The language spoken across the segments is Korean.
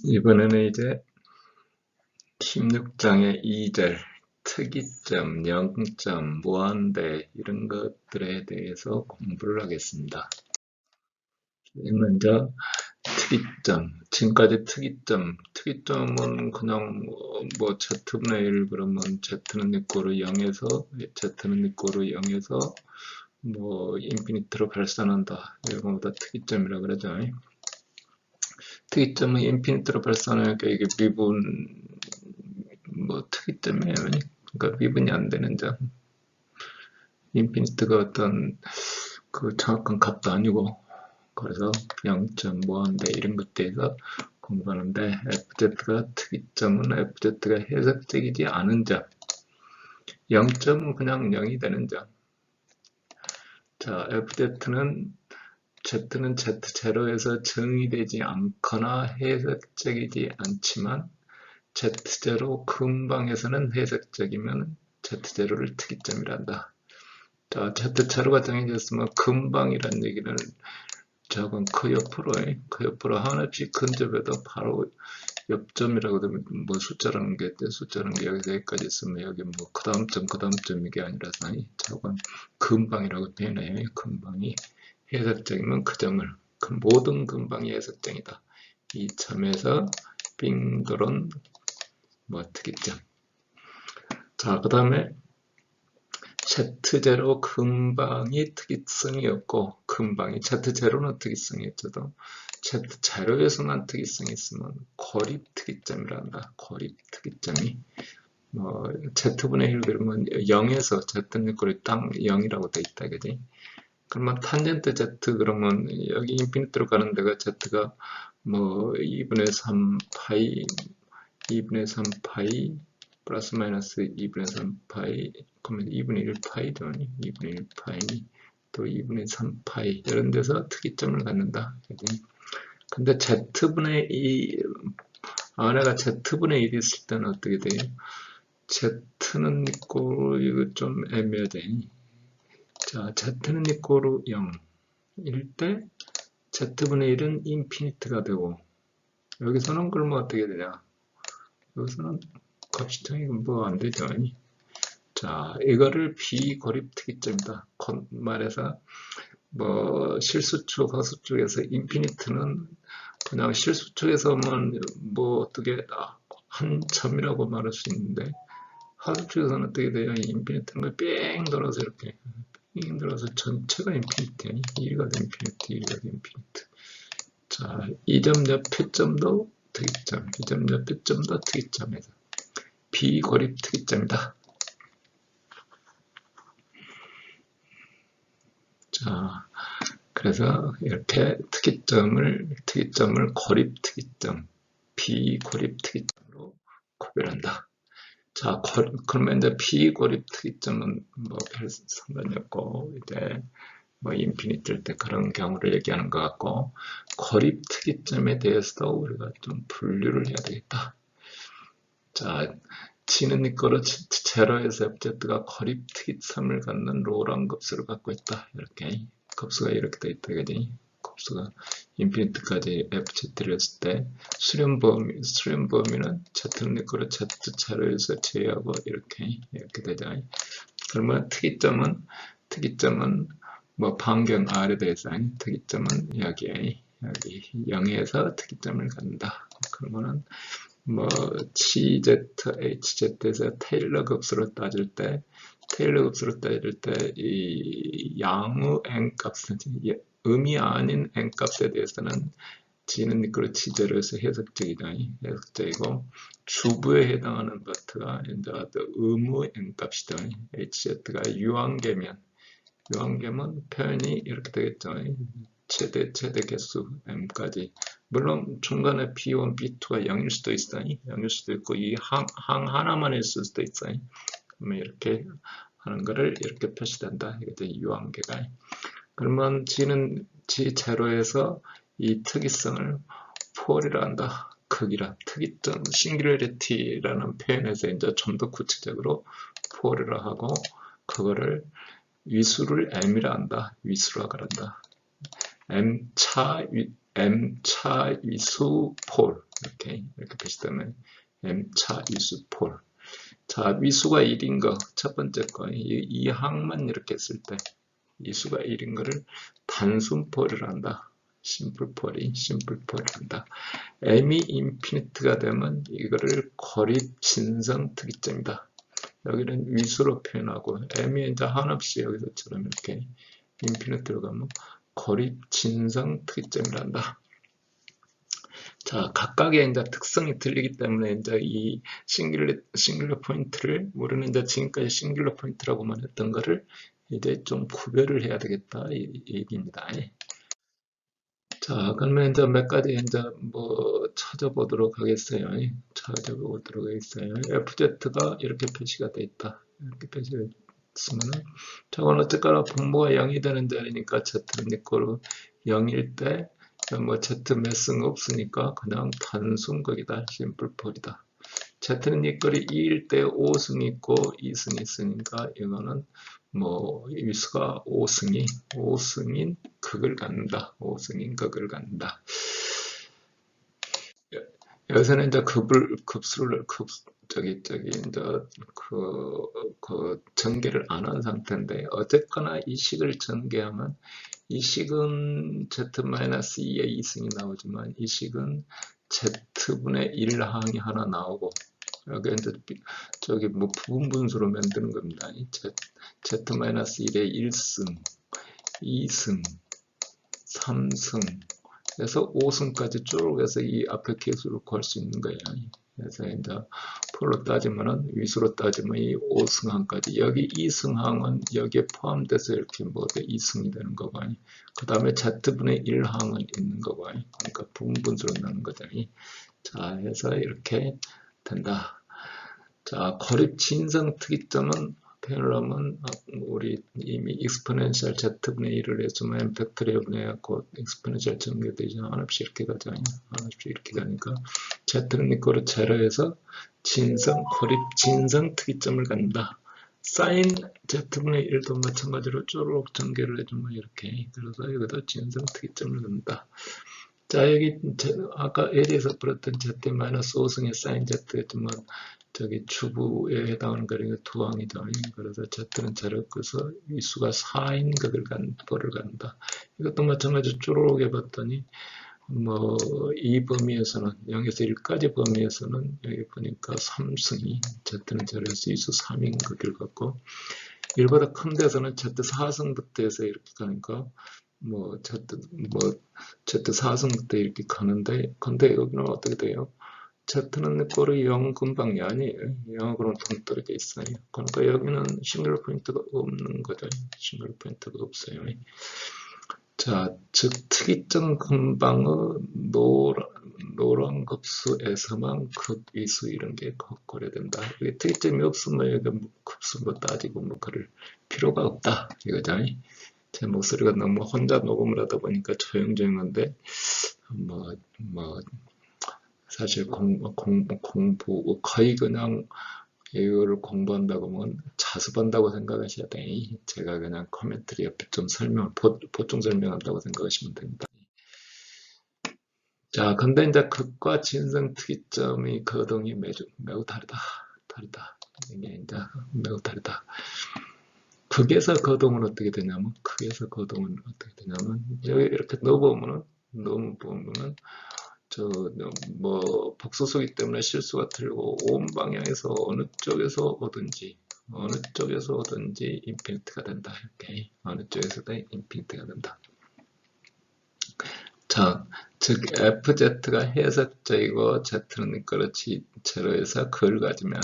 이번에는 이제 16장의 2절, 특이점, 영점, 무한대 이런 것들에 대해서 공부를 하겠습니다. 먼저 특이점, 지금까지 특이점은 그냥 뭐 Z분의 1 그러면 Z는 이꼬르 0에서 Z는 이꼬르 0에서 뭐 인피니트로 발산한다. 이런 거보다 특이점이라 그러죠. 특이점은 인피니트로 발산하니까 이게 미분 뭐 특이점이에요. 그러니까 미분이 안 되는 점. 인피니트가 어떤 그 정확한 값도 아니고 그래서 0점 무한대 이런 것들에서 공부하는데 FZ가 특이점은 FZ가 해석적이지 않은 점. 0점은 그냥 0이 되는 점. 자, Z는 Z0에서 정의되지 않거나 해석적이지 않지만 Z0 근방에서는 해석적이면 Z0를 특이점이란다. 자, Z0가 정해졌으면 근방이란 얘기는 저건 그 옆으로 하나씩 근접해도 바로 옆점이라고 되면 뭐 숫자라는 게 여기서 여기까지 있으면 여기 뭐 그 다음 점 이게 아니라서 저건 근방이라고 표현해요. 근방이 해석적이면 그 점을 그 모든 근방이 해석적이다. 이 점에서 빙 돌은 뭐 특이점. 자, 그 다음에 Z0 근방이 특이성이 없고 근방이 Z0는 특이성이 있어도 Z0에서만 특이성이 있으면 고립 특이점이란다. 고립 특이점이 뭐 Z분의 1 그러면 0에서 Z는 거의 딱 0이라고 돼 있다. 그지? 그러면 탄젠트 Z 그러면 여기 인피니트로 가는 데가 Z가 뭐 2분의 3 파이 2분의 3 파이 플러스 마이너스 2분의 3 파이 그러면 2분의 1 파이죠. 2분의 1 파이 또 2분의 3 파이 이런 데서 특이점을 갖는다. 근데 Z분의 2 아내가 Z분의 1이 있을 때는 어떻게 돼요? Z는 있고 이거 좀 애매하대. 자, Z는 있고 0일 때 Z분의 1은 인피니트가 되고 여기서는 그러면 어떻게 되냐? 여기서는 값이 뭐 안 되죠. 자, 이거를 비고립 특이점이다. 말해서 뭐 실수축, 허수축에서 인피니트는 그냥 실수축에서만 뭐 어떻게 한 점이라고 말할 수 있는데 허수축에서는 어떻게 돼요? 인피니트는 뺑 돌아서 이렇게 뺑 돌아서 전체가 인피니트야. 1가 인피니트, 1가 인피니트. 자, 이 점 옆에 점도 특이점, 이 점 옆에 점도 특이점에서 비고립 특이점이다. 자, 그래서 이렇게 특이점을 고립 특이점, 비고립 특이점으로 구별한다. 자, 그러면 이제 비고립 특이점은 뭐 별 상관이 없고, 이제 뭐 인피니트일 때 그런 경우를 얘기하는 것 같고, 고립 특이점에 대해서도 우리가 좀 분류를 해야 되겠다. 자, G는 이거로 제로에서 FZ가 고립 특이점을 갖는 로랑 급수를 갖고 있다. 이렇게 급수가 이렇게 돼 있다. 그지? 급수가 인피니트까지 FZ를 했을 때 수렴 범위는 Z는 이거로 Z 제로에서 제하고 이렇게 되죠. 그러면 특이점은 뭐 반경 R에 대해서 특이점은 여기 0에서 특이점을 갖는다. 그러면은 뭐 CZ, HZ에서 테일러 급수로 따질 때 이 양의 n값은 음이 아닌 n값에 대해서는 G는 미끄러 G제로에서 해석적이고 주부에 해당하는 파트가 이제 의무 n값이다. HZ가 유한계면 표현이 이렇게 되겠죠. 최대 개수 m까지. 물론 중간에 B1, B2가 0일 수도 있어요. 0일 수도 있고 이 항 하나만 있을 수도 있어요. 그러면 이렇게 하는 거를 이렇게 표시된다. 이게 유한계가. 그러면 G는 G 제로에서 이 특이성을 폴이라 한다. 크기라. 특이점, 싱귤러리티라는 표현에서 이제 좀 더 구체적으로 폴이라 하고 그거를 위수를 m이라 한다. 위수라 그런다. m 차 m차 위수 폴 이렇게 표시되면 m차 위수 폴. 자, 위수가 1인 거 첫 번째 거 이 항만 이렇게 했을 때 위수가 1인 거를 단순 폴을 한다. 심플 폴을 한다. m이 인피니트가 되면 이거를 고립 진성 특이점이다. 여기는 위수로 표현하고 m이 이제 한없이 여기서처럼 이렇게 인피니트로 가면 고립 진성 특이점이란다. 자, 각각의 이제 특성이 틀리기 때문에 이제 이 싱귤러 포인트를 우리는 이제 지금까지 싱귤러 포인트라고만 했던 거를 이제 좀 구별을 해야 되겠다 이 얘기입니다. 자, 그러면 이제 몇 가지 이제 뭐 찾아보도록 하겠어요. FZ가 이렇게 표시가 돼 있다. 이렇게 표시가 있으면은 저건 어쨌거나 분모가 0이 되는 자리니까 Z는 이꼴로 0일 때 뭐 Z 몇승 없으니까 그냥 단순극이다. 심플폴이다. Z는 이꼴이 2일 때 5승이 있고 2승이 있으니까 이거는 뭐 위수가 5승인 극을 갖는다. 5승인 극을 갖는다. 여기서는 이제 급수를 이제 그 전개를 안 한 상태인데 어쨌거나 이 식을 전개하면 이 식은 Z-2의 2승이 나오지만 이 식은 Z분의 1항이 하나 나오고 여기 이제 저기 뭐 부분분수로 만드는 겁니다. Z-1의 1승, 2승, 3승 그래서 5승까지 쭉 해서 이 앞에 개수를 구할 수 있는 거예요. 그래서 이제 폴로 따지면은 위수로 따지면 이 5승항까지 여기 2승항은 여기에 포함돼서 이렇게 뭐 2승이 되는 거고 그 다음에 Z분의 1항은 있는 거고 그러니까 부분분수로 나는 거죠. 자, 해서 이렇게 된다. 자, 고립 진성 특이점은 표현을 하면 우리 이미 익스포넨셜 Z분의 1을 해주면 팩토리얼 분해하고 익스포넨셜 전개되지 한없이 이렇게 가잖아요. 한없이 이렇게 가니까 Z는 이거를 제로해서 고립 진성 특이점을 갖는다. 사인 Z분의 1도 마찬가지로 쭉 전개를 해주면 이렇게 그래서 여기도 진성 특이점을 갖는다. 자, 여기 아까 L에서 풀었던 Z-5승의 사인 Z였지만 저기 주부에 해당하는 거리가 두항이다. 그래서 Z는 제로 그래서 위수가 4인 극을 폴을 간다. 이것도 마찬가지로 쭉 해봤더니 뭐 이 범위에서는 0에서 1까지 범위에서는 여기 보니까 3승이 Z는 제로에서 위수 3인 극을 갖고 1보다 큰 데서는 Z4승부터 해서 이렇게 가니까 뭐 Z4승부터 이렇게 가는데 근데 여기는 어떻게 돼요? Z는 꼴이 0 근방이 아니에요. 0하고는 동떨어져 있어요. 그러니까 여기는 싱글 포인트가 없는 거죠. 싱글 포인트가 없어요. 자, 즉 특이점 근방의 노란 급수에서만 극위수 이런 게 고려된다. 이게 특이점이 없으면 여기 뭐 급수 뭐 따지고 뭐 그럴 필요가 없다. 이거죠. 제 목소리가 너무 혼자 녹음을 하다 보니까 조용조용한데 사실 공부 거의 그냥 이거를 공부한다고 하면 자습한다고 생각하셔야 돼. 제가 그냥 코멘트리 옆에 좀 보충 설명한다고 생각하시면 됩니다. 자, 근데 이제 극과 진성 특이점의 거동이 매우 다르다. 이게 이제 매우 다르다. 극에서 거동은 어떻게 되냐면 여기 이렇게 넣어보면은 뭐 복소수기 때문에 실수가 틀리고 온 방향에서 어느 쪽에서 오든지 인피니트가 된다. 이렇게 어느 쪽에서든 인피니트가 된다. 자, 즉 FZ가 해석적이고 Z는 그렇지 제로에서 그를 가지면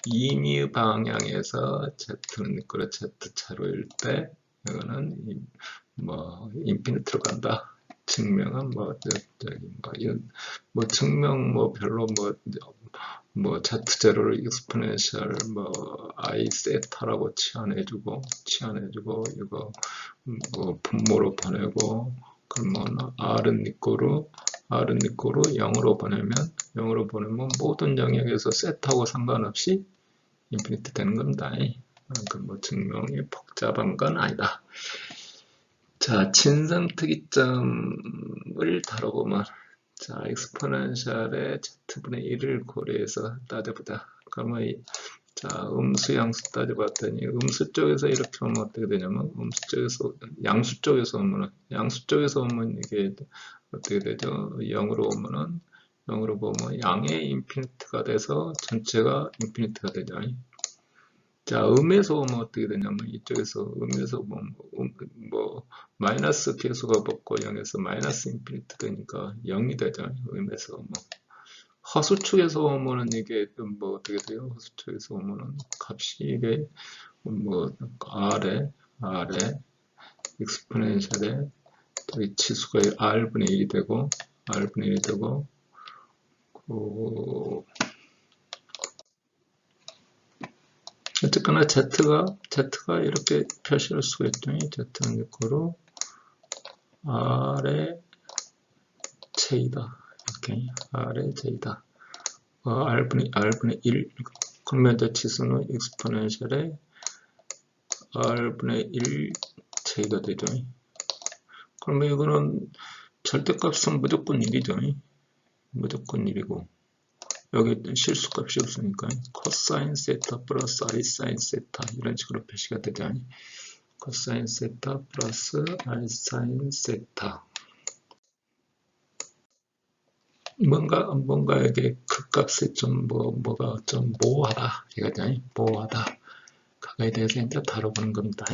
임의 방향에서 Z는 그렇지 Z 차로일 때 이거는 뭐 인피니트로 간다. 증명은 증명 별로 Z 제로를 익스포넨셜 I 세타라고 치환해주고 이거 분모로 보내고 그러면 R은 니꼬로 0으로 보내면 모든 영역에서 세트하고 상관없이 인피니트 되는 겁니다. 증명이 복잡한 건 아니다. 자, 친선 특이점을 다뤄보면, 자, 엑스포넨셜의 z분의 1을 고려해서 따져보자. 그러면 자, 음수 양수 따져봤더니 음수 쪽에서 이렇게 오면 어떻게 되냐면 음수 쪽에서 양수 쪽에서 오면 이게 어떻게 되죠? 0으로 오면은 0으로 보면 양의 인피니트가 돼서 전체가 인피니트가 되죠. 자, 음에서 오면 어떻게 되냐면 이쪽에서 음에서 보면 마이너스 계수가 붙고 0에서 마이너스 인피니트 되니까 0이 되죠. 음에서 오면. 하수축에서 오면은 이게 뭐 어떻게 돼요? 하수축에서 오면은 값이 이게 뭐 R에 익스포넨셜에 저기 치수가 R분의 1이 되고 R분의 1이 되고 그 어쨌거나 Z가 이렇게 표시할 수가 있죠. Z는 이거로 R의 J다. 이렇게 R의 J다. R분의 1 그러면 이제 치수는 익스포넨셜에 R분의 1 J가 되죠. 그러면 이거는 절대값은 무조건 1이죠. 무조건 1이고 여기 실수값이 없으니까 코사인 세타 플러스 I 사인 세타 이런 식으로 표시가 되죠. 코사인 세타 플러스 I 사인 세타 뭔가에게 그 값이 좀 뭐가 좀 모호하다 이거죠. 모호하다 그거에 대해서 이제 다뤄보는 겁니다.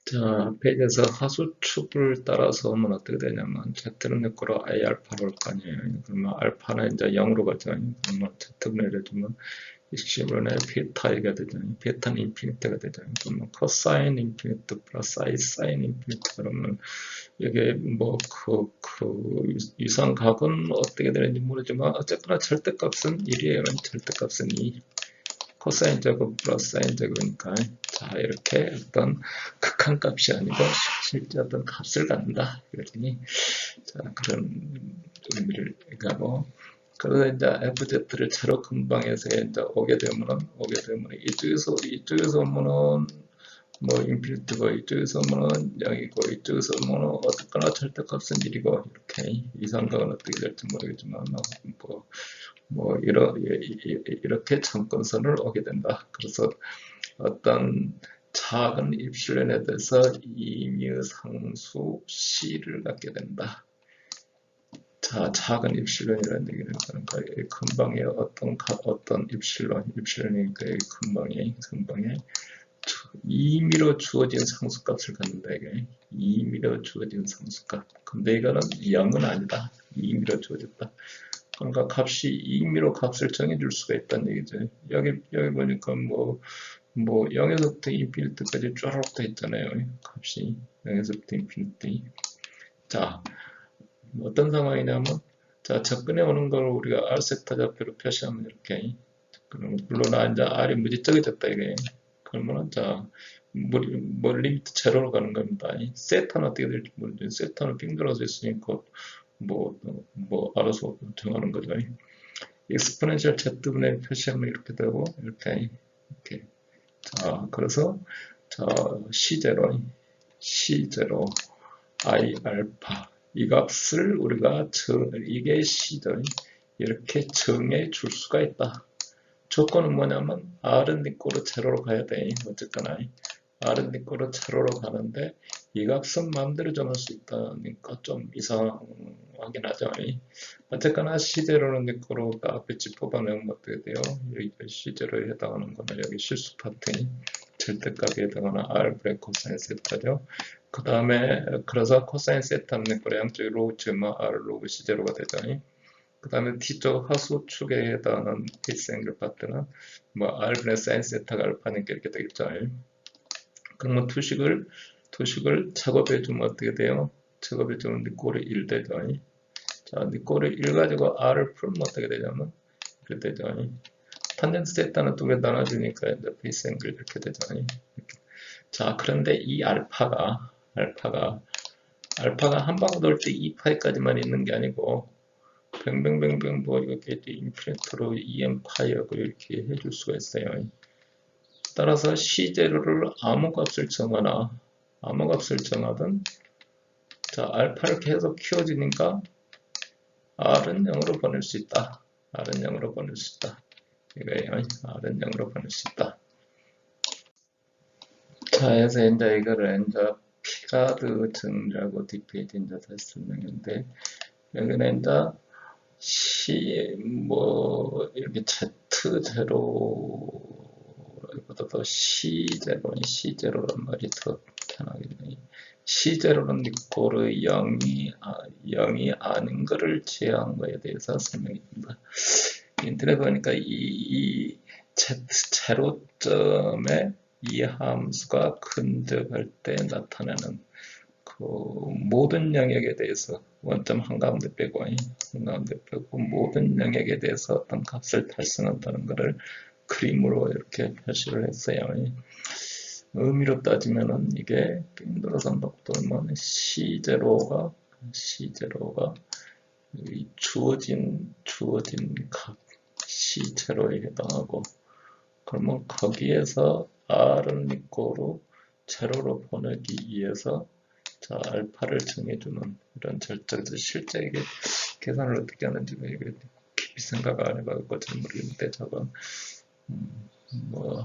자, 페이지에서 하수축을 따라서 오면 어떻게 되냐면 Z는 내 거로 I 알파로 올 거 아니에요. 그러면 알파는 이제 0으로 가죠. 그러면 Z분의 예를 들면 20분의 베타가 되죠. 베타는 인피니트가 되죠. 그러면 코사인 인피니트 플러스 I 사인 인피니트 그러면 이게 뭐 이상각은 어떻게 되는지 모르지만 어쨌거나 절대값은 1이에요. 절대값은 2. 코사인 제곱 플러스 사인 제곱이니까 자 이렇게 어떤 극한값이 아니고 실제 어떤 값을 갖는다 그러더니 자 그런 의미를 가고 그래서 이제 FZ를 차로 근방에서 이제 오게 되면은 이쪽에서 오면은 뭐 인피니트고 이쪽에서 오면은 0이고 이쪽에서 오면은 어쨌거나 절대값은 1이고 이렇게 이상각은 어떻게 될지 모르겠지만 이렇게 점근선을 오게 된다. 그래서 어떤 작은 입실론에 대해서 임의상수 C를 갖게 된다. 자, 작은 입실론이라는 얘기는 그러니까 근방에 어떤 입실론이니까 근방에 임의로 주어진 상수값을 갖는다. 이게 임의로 주어진 상수값. 근데 이거는 0은 아니다. 임의로 주어졌다. 그러니까 값이 임의로 값을 정해줄 수가 있다는 얘기죠. 여기 보니까 뭐 0에서부터 인피니트까지 쭉 돼 있잖아요. 값이 0에서부터 인피니트. 자, 어떤 상황이냐면 자, 접근해 오는 걸 우리가 R 세타 좌표로 표시하면 이렇게 그러면 물론 이제 R이 무지적이졌다 이게. 그러면은 자 리미트 제로로 가는 겁니다. 세타는 어떻게 될지 모르죠. 세타는 빙 돌아서 있으니까 알아서 정하는 거죠. 익스포넨셜 z분의 표시하면 이렇게 되고 이렇게 자 그래서 자 C0 I 알파 이 값을 우리가 이게 C죠. 이렇게 정해 줄 수가 있다. 조건은 뭐냐면 R은 네 거로 제로로 가야 돼. 어쨌거나 R은 네 거로 제로로 가는데 이 값은 마음대로 정할 수 있다니까 좀 이상하긴 하죠. 어쨌거나 C0는 네 거로 앞에 집 뽑아내면 어떻게 돼요? 여기 C0에 해당하는 거는 여기 실수 파트 절대값에 해당하는 R 브레 코사인 세타죠. 그 다음에 그래서 코사인 세타는 네 거로 양쪽에 로그 제마 R 로그 C0가 되죠. 그 다음에 T쪽 하수축에 해당하는 베이스 앵글 파트는 R분의 사인 세타가 알파니까 이렇게 되겠죠. 그러면 투식을 작업해주면 어떻게 돼요? 작업해주면 니꼴이 1 되죠. 자, 니꼴이 1 가지고 R을 풀면 어떻게 되냐면 이렇게 되죠. 탄젠트 세타는 두 개 나눠주니까 이제 베이스 앵글 이렇게 되죠. 이렇게. 자, 그런데 이 알파가 한 방 돌 때 2파이까지만 있는 게 아니고 뱅뱅뱅뱅 이렇게 인피니트로 EM파이하고 이렇게 해줄 수가 있어요. 따라서 C0를 아무 값을 정하나 아무 값을 정하든 자 알파를 계속 키워지니까 R은 0으로 보낼 수 있다. R은 0으로 보낼 수 있다. 이거예요. R은 0으로 보낼 수 있다. 자, 해서 이제 이거를 이제 피가드 정리하고 디페이트 이제 다시 설명했는데, 여기는 이제 이렇게 Z0보다도 C0란 말이 더 편하겠네. C0는 니꼬르 0이 아닌 거를 제외한 거에 대해서 설명입니다. 인터넷 보니까 이 Z0점에 이 함수가 근접할 때 나타나는 그 모든 영역에 대해서 원점 한가운데 빼고 모든 영역에 대해서 어떤 값을 달성한다는 것을 그림으로 이렇게 표시를 했어요. 의미로 따지면은 이게 빙돌아서 돌면 C0가 주어진 값 C0에 해당하고, 그러면 거기에서 R은 니꼬로 제로로 보내기 위해서 자 알파를 정해주는 이런 절차에서 실제 이게 계산을 어떻게 하는지 이게 깊이 생각 안 해봐서 잘 모르겠는데 저건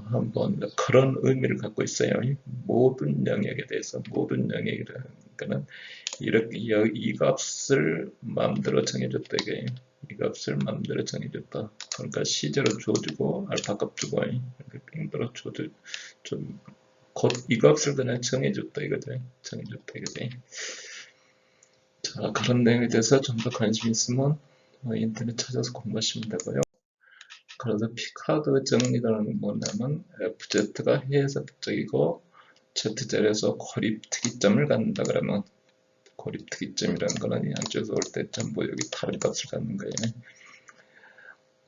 한번 그런 의미를 갖고 있어요. 모든 영역에 대해서 모든 영역이라는 거는 이렇게 이 값을 마음대로 정해줬다 이게. 이 값을 마음대로 정해줬다. 그러니까 C0 줘주고 알파 값 주고 이렇게 빙돌아 줘주 곧 이 값을 그냥 정해줬다 이거죠. 정해줬다 이거지. 자, 그런 내용에 대해서 좀 더 관심 있으면 인터넷 찾아서 공부하시면 되고요. 그래서 피카드 정리라는 뭐냐면 FZ가 해석적이고 ZZ에서 고립 특이점을 갖는다 그러면 고립 특이점이라는 거는 양쪽에서 올 때 전부 여기 다른 값을 갖는 거예요.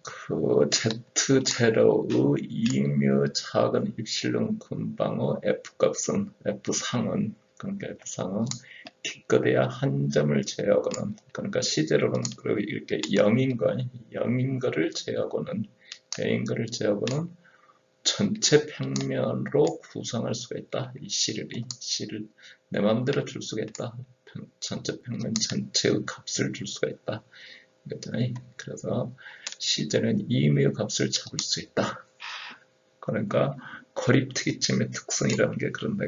그 Z0의 이묘 작은 입실론 근방의 F값은 F상은 그러니까 F상은 기껏해야 한 점을 제하고는 그러니까 C0는 이렇게 0인 거를 제하고는 A인 거를 제하고는 전체 평면으로 구성할 수가 있다. 이 C를 내 마음대로 줄 수가 있다. 전체 평면 전체의 값을 줄 수가 있다. 그래서 C0는 이미의 값을 잡을 수 있다. 그러니까 고립 특이점의 특성이라는 게 그런다.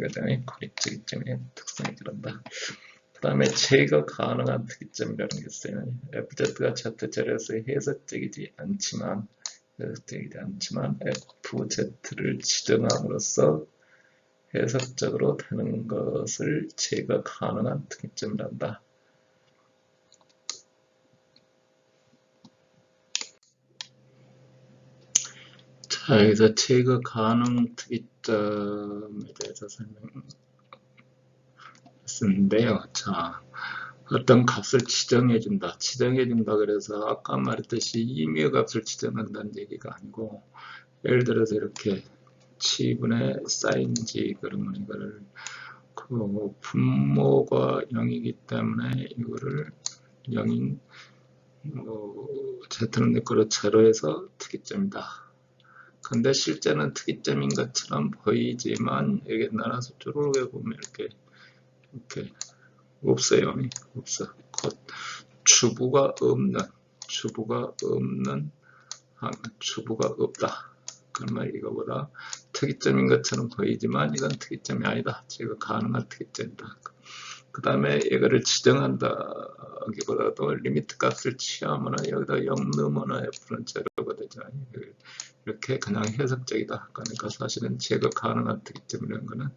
고립 특이점의 특성이 그런다. 그 다음에 제거 가능한 특이점이라는 게 있어요. FZ가 Z0에서 해석적이지 않지만 FZ를 지정함으로써 해석적으로 되는 것을 제거 가능한 특이점이란다. 자, 여기서 제거 가능 특이점에 대해서 설명했는데요. 자, 어떤 값을 지정해준다. 그래서 아까 말했듯이 임의 값을 지정한다는 얘기가 아니고, 예를 들어서 이렇게 치분의 사인지 그러면 이거를 그 분모가 0이기 때문에 이거를 0인 Z는 내 거로 제로에서 특이점이다. 근데 실제는 특이점인 것처럼 보이지만 여기 나눠서 쭈르르 보면 이렇게 없어요. 없어. 곧 주부가 없다. 그러면 이거보다 특이점인 것처럼 보이지만 이건 특이점이 아니다. 제가 가능한 특이점이다. 그 다음에 이거를 지정한다기보다도 리미트 값을 취하거나 여기다 0 넣으거나 F는 제로가 되죠. 이렇게 그냥 해석적이다. 그러니까 사실은 제거 가능한 특이점이라는 거는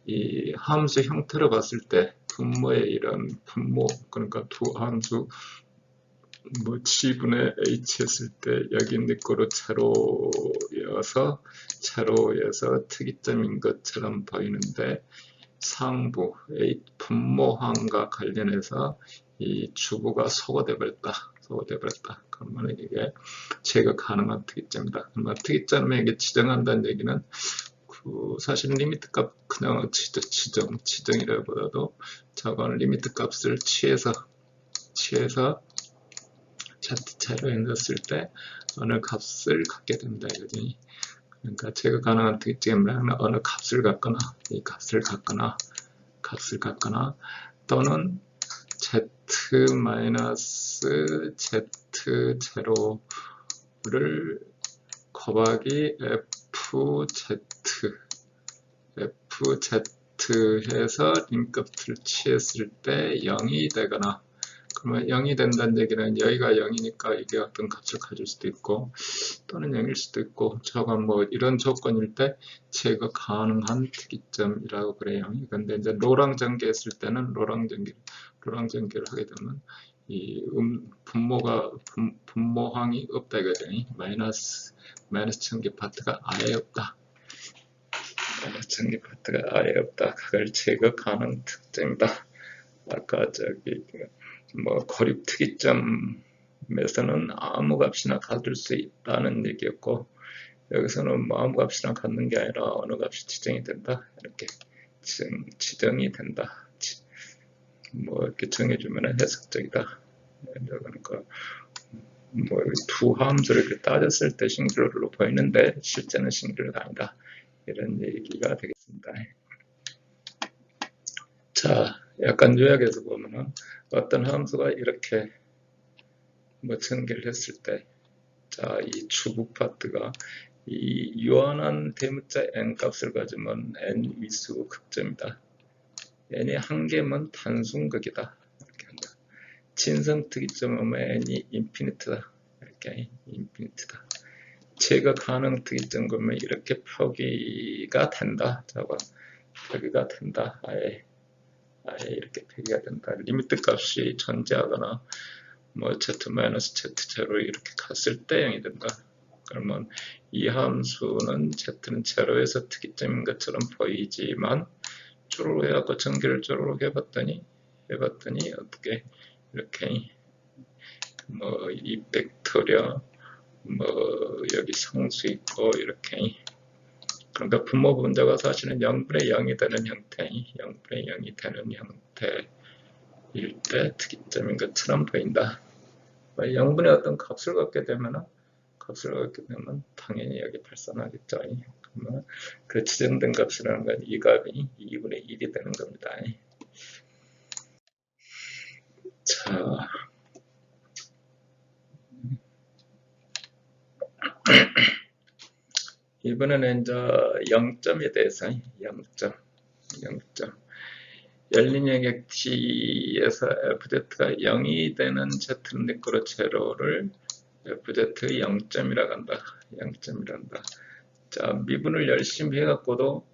이 함수 형태로 봤을 때 분모의 이런 분모 그러니까 두 함수 G분의 H 했을 때 여기 있는 거로 제로여서 특이점인 것처럼 보이는데 상부 분모항과 관련해서 이 주부가 소거돼 버렸다. 그러면 이게 제거 가능한 특이점이다. 그러면 특이점에 이게 지정한다는 얘기는 사실 리미트 값 그냥 지정이라기보다도 저건 리미트 값을 취해서 Z자로 넣었을 때 어느 값을 갖게 된다 이거지. 그러니까 제거 가능한 특이점이라는 어느 값을 갖거나 이 값을 갖거나 값을 갖거나 또는 z-z0를 곱하기 fz 해서 림값을 취했을 때 0이 되거나, 그러면 0이 된다는 얘기는 여기가 0이니까 이게 어떤 값을 가질 수도 있고 또는 0일 수도 있고, 저가 뭐 이런 조건일 때 제거 가능한 특이점이라고 그래요. 근데 이제 로랑 전개했을 때는 로랑 전개를 하게 되면 이 분모항이 없다 이거죠. 마이너스 전개 파트가 아예 없다. 마이너스 전개 파트가 아예 없다. 그걸 제거 가능 특점이다. 아까 저기 뭐 고립 특이점에서는 아무 값이나 가질 수 있다는 얘기였고, 여기서는 뭐 아무 값이나 갖는 게 아니라 어느 값이 지정이 된다, 이렇게 지정이 된다, 뭐 이렇게 정해주면 해석적이다. 그러니까 뭐 두 함수를 이렇게 따졌을 때 싱귤러로 보이는데 실제는 싱귤러가 아니다, 이런 얘기가 되겠습니다. 자, 약간 요약해서 보면은 어떤 함수가 이렇게 뭐 전개를 했을 때, 자, 이 추구 파트가 이 유한한 대문자 n 값을 가지면 n 위수 극점이다. n이 한 개면 단순극이다. 이렇게 한다. 진성 특이점은 n이 인피니트다. 이렇게 인피니트다. 제거 가능 특이점 그러면 이렇게 표기가 된다. 저거 표기가 된다. 아예 이렇게 표기가 된다. 리미트 값이 존재하거나 뭐 z-z0 이렇게 갔을 때 0이 된다. 그러면 이 함수는 z는 제로에서 특이점인 것처럼 보이지만 쪼르륵 해갖고 전개를 쪼르륵 해봤더니 어떻게 이렇게 뭐 이 벡터려 뭐 여기 상수 있고 이렇게, 그러니까 분모 분자가 사실은 0분의 0이 되는 형태, 0분의 0이 되는 형태일 때 특이점인 것처럼 보인다. 0분의 어떤 값을 갖게 되면 당연히 여기 발산하겠죠. 그러면 그 지정된 값이라는 건 이 값이 2분의 1이 되는 겁니다. 자, 이번에는 이제 0점에 대해서 0점. 열린 영역 T에서 fz가 0이 되는 z는 내거로 제로를 fz 0점이라고 한다. 0점이란다. 자, 미분을 열심히 해갖고도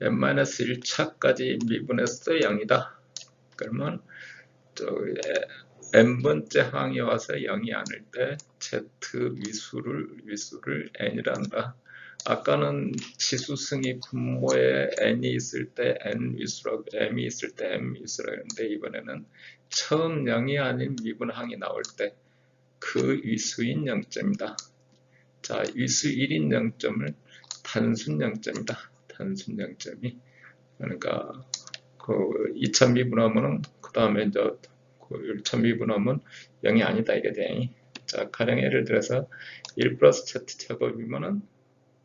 n-1차까지 미분해서 0이다. 그러면 n번째 항에 와서 0이 아닐 때 z 위수를 n이란다. 아까는 지수승이 분모에 n이 있을 때 n 위수라고, m이 있을 때 m 위수라고 했는데, 이번에는 처음 0이 아닌 미분항이 나올 때 그 위수인 0점이다. 자, 위수 1인 0점을 단순 0점이다. 단순 0점이. 그러니까 그 2차 미분하면은 그 다음에 이제 그 1차 미분하면 0이 아니다 이게 돼. 자, 가령 예를 들어서 1 플러스 z 제곱이면은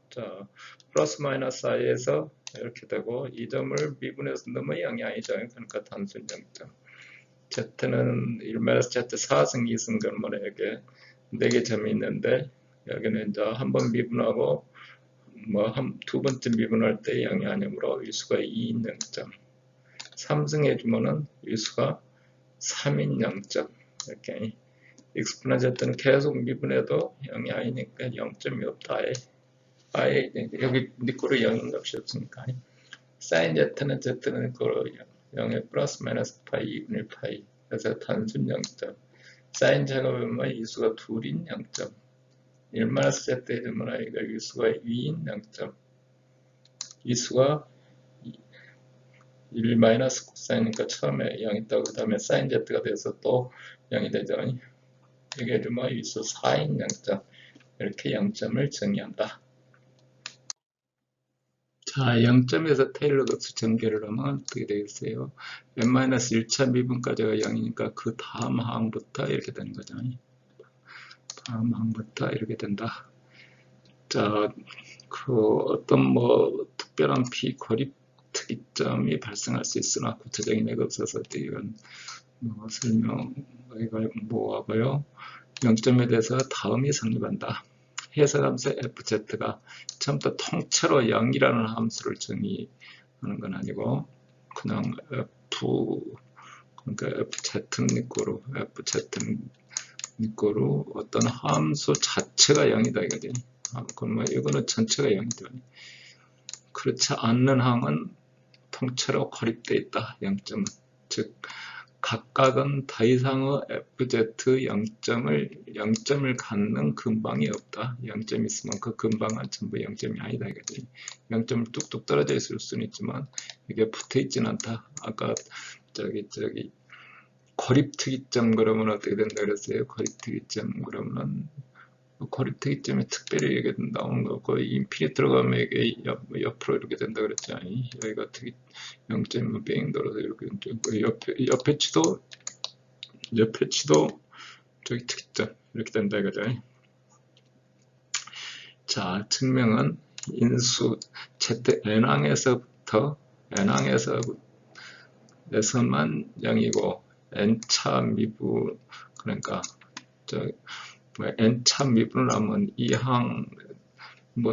자, 플러스 마이너스 i에서 이렇게 되고, 이 점을 미분해서 넣으면 0이 아니죠. 그러니까 단순 0점. z는 1-z 4승 2승 그러면 이렇게 4개 점이 있는데, 여기는 이제 한 번 미분하고 뭐 두 번째 미분할 때 0이 아니므로 위수가 2인 0점. 3승 해주면은 위수가 3인 0점. 이렇게 익스포넨셜 z는 계속 미분해도 0이 아니니까 0점이 없다. 아예 여기 니꼬로 0인 값이 없으니까. 사인 z는 니꼬로 0에 플러스 마이너스 파이 2분의 파이. 그래서 단순 0점. 사인 제곱이면 이수가 둘인 0점. 1-z 해주면 이거 이수가 2인 0점. 이수가 1-코사인이니까 처음에 0 있다고, 그 다음에 사인 z가 돼서 또 0이 되죠. 이게 해주면 이수 4인 0점. 이렇게 0점을 정의한다. 자, 0점에서 테일러 값을 전개를 하면 어떻게 되겠어요? n-1차 미분까지가 0이니까 그 다음 항부터 이렇게 되는 거죠. 다음 항부터 이렇게 된다. 자, 그 어떤 뭐 특별한 고립 특이점이 발생할 수 있으나 구체적인 예가 없어서 이건 설명 이걸 뭐하고요. 0점에 대해서 다음이 성립한다. 해석함수 fz가 처음부터 통째로 0이라는 함수를 정의하는 건 아니고 그냥 그러니까 fz 니꼬로 어떤 함수 자체가 0이다 이거지. 그러면 이거는 전체가 0이다. 그렇지 않는 항은 통째로 고립되어 있다. 0점은. 즉 각각은 더 이상의 fz 0점을 갖는 근방이 없다. 0점이 있으면 그 근방은 전부 0점이 아니다 이거지. 0점을 뚝뚝 떨어져 있을 수는 있지만 이게 붙어 있지는 않다. 아까 저기 고립특이점 그러면 어떻게 된다 그랬어요? 고립특이점 그러면은 고립특이점이 특별히 이게 나오는 거고 인피니트 들어가면 이게 옆으로 이렇게 된다 그랬죠. 여기가 특이 0.1 뱅돌아서 이렇게 옆에 치도 저기 특이점 이렇게 된다 이거죠. 자, 증명은 인수 n항에서부터 n항에서만 0이고 n차 미분 그러니까 n차 미분을 하면 이 항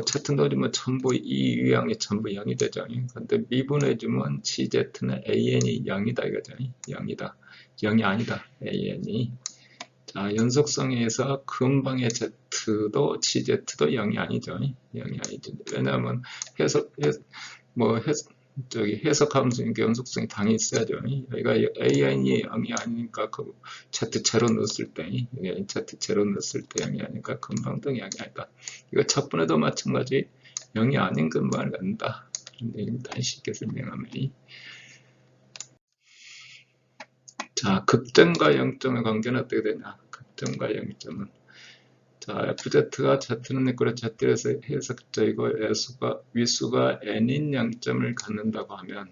Z 넣어주면 전부 이 유형이 전부 0이 되죠. 근데 미분해주면 GZ는 AN이 0이다 이거죠. 0이다. 0이 아니다. AN이. 자, 연속성에서 근방의 Z도 GZ도 0이 아니죠. 0이 아니죠. 왜냐하면 해석함수니까 연속성이 당연히 있어야죠. 여기가 AN이 0이 아니니까 그 Z0 넣었을 때, 이게 Z0 넣었을 때 0이 아니니까 근방도 0이 아니다. 이거 첫 번에도 마찬가지 0이 아닌 근방을 갖는다. 그런데 일단 쉽게 설명하면 자, 극점과 0점의 관계는 어떻게 되냐? 극점과 0점은 자, FZ가 Z는 니꼬로 Z에서 해석적이고 위수가 N인 0점을 갖는다고 하면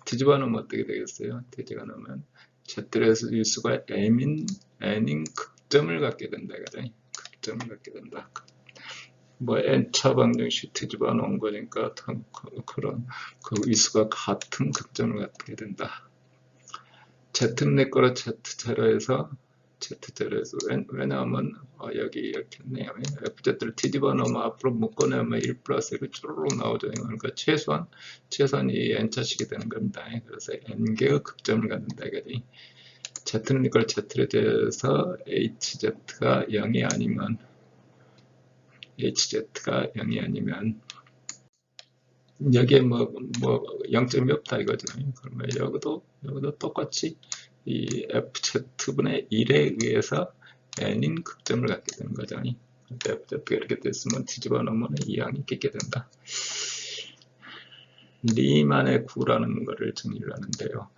뒤집어 놓으면 어떻게 되겠어요? 뒤집어 놓으면 Z에서 위수가 N인 극점을 갖게 된다. 극점을 갖게 된다. 뭐 N차 방정식 뒤집어 놓은 거니까 그런 그 위수가 같은 극점을 갖게 된다. Z는 니꼬로 Z0에서 왜냐하면 여기 이렇게 했네요. FZ를 뒤집어 놓으면 앞으로 묶어내면 1 플러스 1이 쭈루룩 나오죠. 그러니까 최소한 이 n차식이 되는 겁니다. 그래서 n개의 극점을 갖는다 이거지. Z는 이걸 Z에 대해서 HZ가 0이 아니면 여기에 뭐 0점이 없다 이거죠. 그러면 여기도 똑같이 이 FZ분의 1에 의해서 n인 극점을 갖게 되는 거죠. FZ가 이렇게 됐으면 뒤집어 놓으면 이 항이 끼게 된다. 리만의 구라는 것을 정리를 하는데요.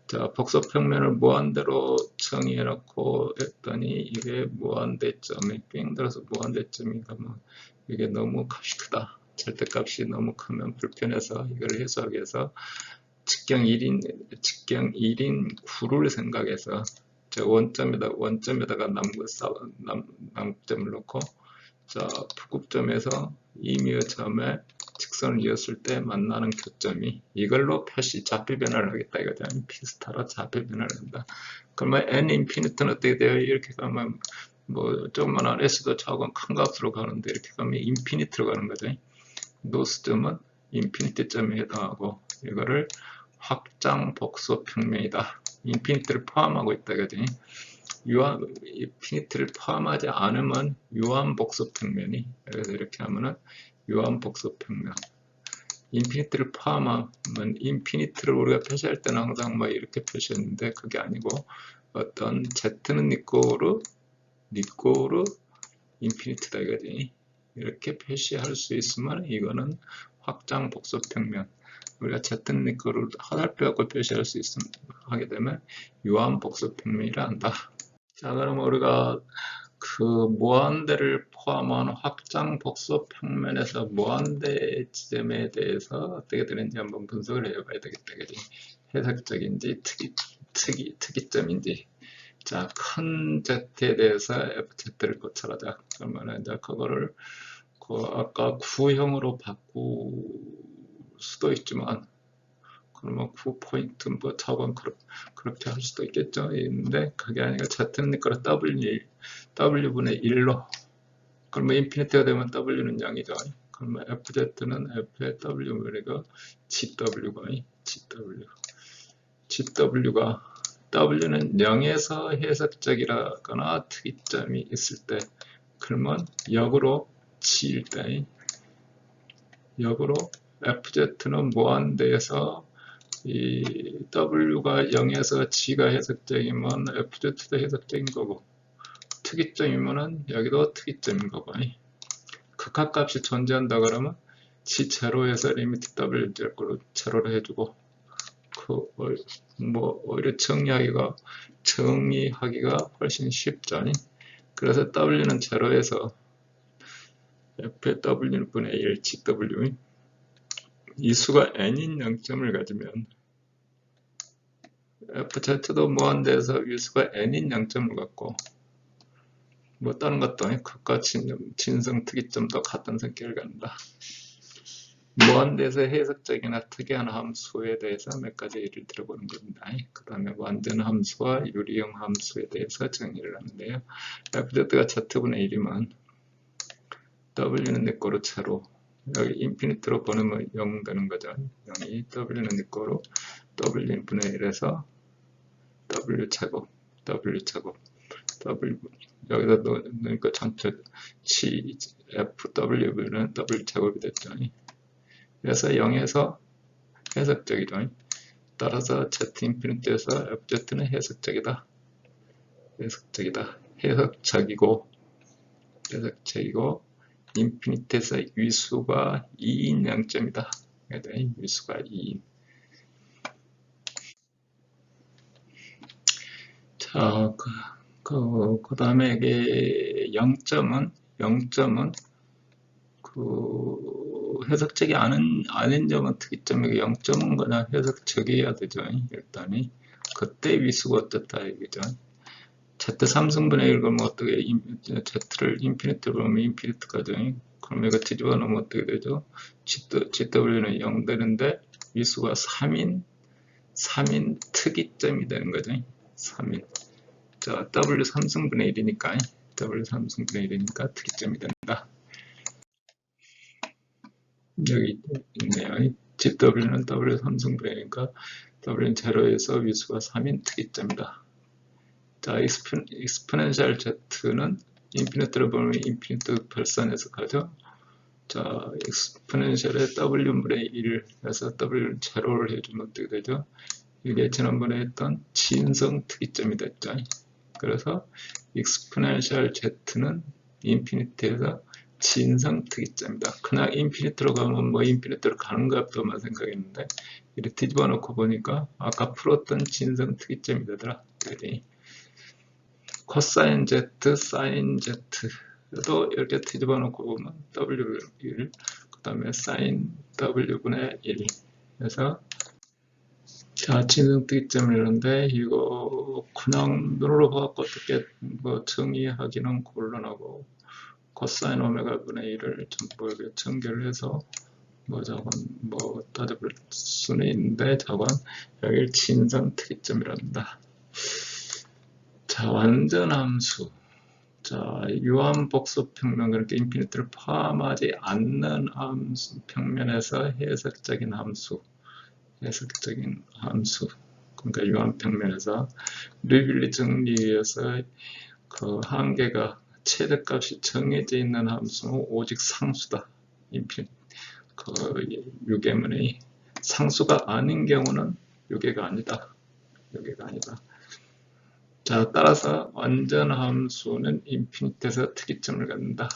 자, 복소평면을 무한대로 정의해 놓고 했더니 이게 무한대점이 삥 들어서 무한대점이가 뭐 이게 너무 값이 크다. 절대값이 너무 크면 불편해서 이걸 해소하기 위해서 직경 1인 구를 생각해서 원점에다가 남점을 놓고 자, 부급점에서 이미의 점에 직선을 이었을 때 만나는 교점이 이걸로 좌표 변화를 하겠다 이거죠. 피스타로 좌표 변화를 한다. 그러면 n 인피니트는 어떻게 돼요? 이렇게 가면 뭐 조금만 s도 작은 큰 값으로 가는데 이렇게 가면 인피니트로 가는 거죠. 노스점은 인피니트 점에 해당하고 이거를 확장 복소 평면이다. 인피니트를 포함하고 있다 이거지. 인피니트를 포함하지 않으면 유한복소 평면이 그래서 이렇게 하면은 유한복소 평면. 인피니트를 포함하면 인피니트를 우리가 표시할 때는 항상 뭐 이렇게 표시했는데 그게 아니고 어떤 Z는 니꼬르 인피니트다 이거지. 이렇게 표시할 수 있으면 이거는 확장 복소 평면. 우리가 Z는 니꼬르를 화살표 갖고 표시할 수 있으면 하게 되면 유한복소 평면이라 한다. 자, 그럼 우리가 그 무한대를 포함한 확장 복소 평면에서 무한대 지점에 대해서 어떻게 되는지 한번 분석을 해봐야 되겠다. 그지? 해석적인지 특이점인지. 자, 큰 Z에 대해서 FZ를 고찰하자. 그러면 이제 그거를 아까 구형으로 바꿀 수도 있지만 그러면 9포인트 뭐 자원 그렇게 할 수도 있겠죠. 있는데 그게 아니라 Z는 내 거라 W분의 1로. 그러면 인피니티가 되면 W는 0이죠. 그러면 FZ는 F의 W분의 GW가 W는 0에서 해석적이라거나 특이점이 있을 때, 그러면 역으로 G일 때, 역으로 FZ는 무한대에서 이 W가 0에서 G가 해석적이면 FZ도 해석적인 거고, 특이점이면은 여기도 특이점인 거고, 극한값이 존재한다 그러면 G 제로에서 리미트 W 제로로 제로를 해주고, 뭐 오히려 정의하기가 훨씬 쉽죠. 그래서 W는 제로에서 F의 W분의 1 GW, 이 수가 n인 0점을 가지면 FZ도 무한대에서 이 수가 n인 0점을 갖고, 뭐 다른 것도 극과 진성 특이점도 같은 성격을 갖는다. 무한대에서 해석적이나 특이한 함수에 대해서 몇 가지 예를 들어보는 겁니다. 그 다음에 완전 함수와 유리형 함수에 대해서 정의를 하는데요. FZ가 Z분의 1이면 W는 내 거로 제로, 여기 인피니트로 보내면 0 되는 거죠. 0이 W는 내 거로 W분의 1에서 W 제곱, W 여기다 넣으니까 전체 FW는 W 제곱이 됐죠. 그래서 0에서 해석적이죠. 따라서 Z 인피니트에서 FZ는 해석적이다. 해석적이고 인피니트에서 위수가 2인 0점이다. 위수가 2인. 자, 그 다음에 이게 0점은 해석적이 아닌 점은 특이점이고, 0점은 그냥 해석적이어야 되죠. 일단이. 그때 위수가 어떻다 얘기죠. Z 3승분의 1 그러면 어떻게 Z를 인피니트로 보면 인피니트까지. 그럼 이거 뒤집어 놓으면 어떻게 되죠? GW는 0 되는데 위수가 3인 특이점이 되는 거죠. 3인. 자, W 3승분의 1이니까 특이점이 된다. 여기 있네요. GW는 W 3승분의 1이니까 W는 제로에서 위수가 3인 특이점이다. 자, 익스포넨셜 Z는 인피니트로 보면 인피니트 별선에서 가죠. 자, 익스포넨셜의 W분의 1에서 W를 제로를 해주면 어떻게 되죠? 이게 지난번에 했던 진성 특이점이 됐죠. 그래서 익스포넨셜 Z는 인피니트에서 진성 특이점이다. 그냥 인피니트로 가면 뭐 인피니트로 가는 것도만 생각했는데, 이렇게 뒤집어 놓고 보니까 아까 풀었던 진성 특이점이 되더라. 코사인 Z, 사인 Z도 이렇게 뒤집어 놓고 보면 W1, 그 다음에 사인 W분의 1 해서, 자, 진성 특이점이라는데 이거 그냥 눈으로 봐갖고 어떻게 뭐 정의하기는 곤란하고, 코사인 오메가 분의 1을 전부 이렇게 전개를 해서 저건 따져볼 수는 있는데, 저건 여기 진성 특이점이란다. 자, 완전함수. 자, 유한복수 평면, 그렇게 인피니트를 포함하지 않는 함수 평면에서 해석적인 함수. 그러니까 유한 평면에서 르빌리 정리에서 그 한계가 최대값이 정해져 있는 함수는 오직 상수다. 유계문의 상수가 아닌 경우는 유계가 아니다. 자, 따라서 완전함수는 인피니트에서 특이점을 갖는다.